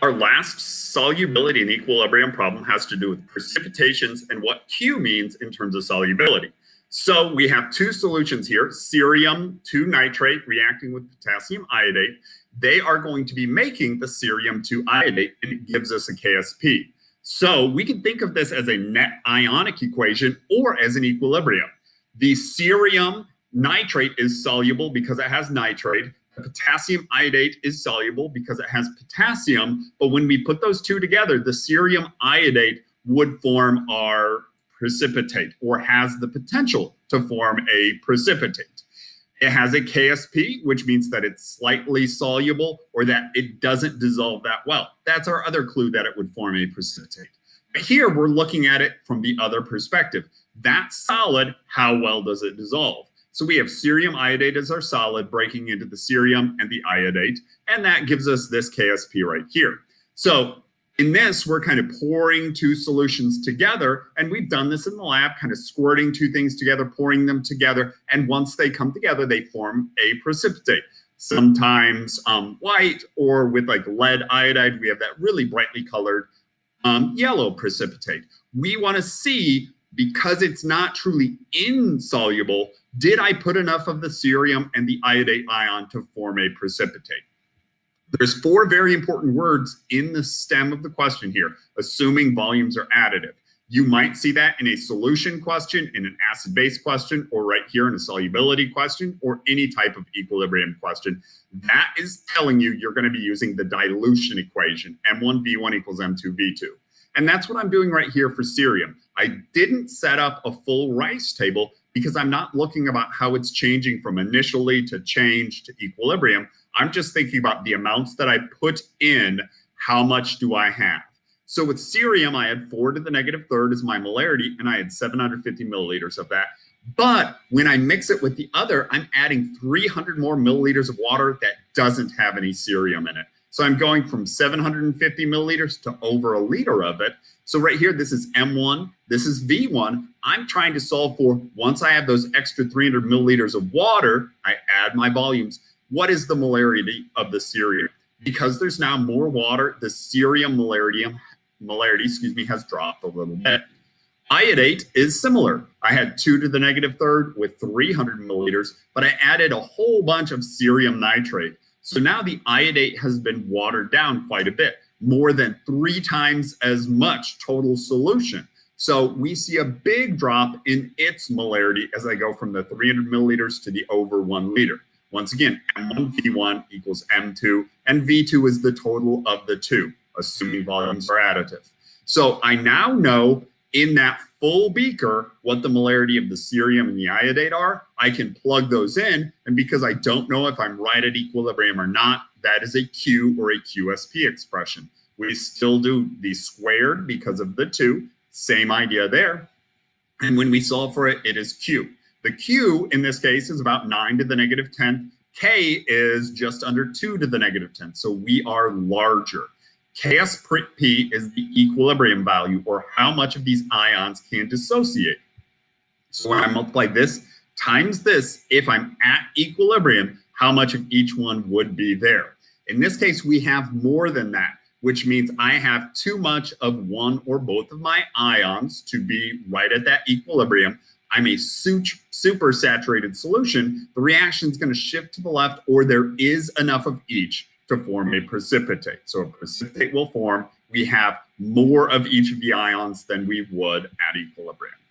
Our last solubility and equilibrium problem has to do with precipitations and what Q means in terms of solubility. So we have two solutions here, cerium 2 nitrate reacting with potassium iodate. They are going to be making the cerium 2 iodate, and it gives us a KSP. So we can think of this as a net ionic equation or as an equilibrium. The cerium nitrate is soluble because it has nitrate. The potassium iodate is soluble because it has potassium, but when we put those two together, the cerium iodate would form our precipitate, or has the potential to form a precipitate. It has a KSP, which means that it's slightly soluble or that it doesn't dissolve that well. That's our other clue that it would form a precipitate. But here we're looking at it from the other perspective. That's solid, how well does it dissolve? So we have cerium iodate as our solid breaking into the cerium and the iodate, and that gives us this KSP right here. So in this, we're kind of pouring two solutions together, and we've done this in the lab, kind of squirting two things together, pouring them together, and once they come together, they form a precipitate. Sometimes white, or with like lead iodide, we have that really brightly colored yellow precipitate. We want to see, because it's not truly insoluble, did I put enough of the cerium and the iodate ion to form a precipitate? There's four very important words in the stem of the question here, assuming volumes are additive. You might see that in a solution question, in an acid-base question, or right here in a solubility question, or any type of equilibrium question. That is telling you you're going to be using the dilution equation, M1V1 equals M2V2. And that's what I'm doing right here for cerium. I didn't set up a full Rice table because I'm not looking about how it's changing from initially to change to equilibrium. I'm just thinking about the amounts that I put in, how much do I have? So with cerium, I had 4 to the negative third as my molarity, and I had 750 milliliters of that. But when I mix it with the other, I'm adding 300 more milliliters of water that doesn't have any cerium in it. So I'm going from 750 milliliters to over a liter of it. So right here, this is M1, this is V1. I'm trying to solve for, once I have those extra 300 milliliters of water, I add my volumes. What is the molarity of the cerium? Because there's now more water, the cerium molarity, has dropped a little bit. Iodate is similar. I had 2 to the negative third with 300 milliliters, but I added a whole bunch of cerium nitrate. So now the iodate has been watered down quite a bit, more than 3 times as much total solution. So we see a big drop in its molarity as I go from the 300 milliliters to the over 1 liter. Once again, M1V1 equals M2, and V2 is the total of the two, assuming volumes are additive. So I now know in that full beaker what the molarity of the cerium and the iodate are. I can plug those in, and because I don't know if I'm right at equilibrium or not, that is a Q or a QSP expression. We still do the squared because of the 2, same idea there. And when we solve for it, it is Q. The Q in this case is about 9 to the negative 10th. K is just under 2 to the negative 10th. So we are larger. KSP is the equilibrium value, or how much of these ions can dissociate. So when I multiply this times this, if I'm at equilibrium, how much of each one would be there? In this case, we have more than that, which means I have too much of one or both of my ions to be right at that equilibrium. I'm a super saturated solution. The reaction is going to shift to the left, or there is enough of each to form a precipitate. So a precipitate will form. We have more of each of the ions than we would at equilibrium.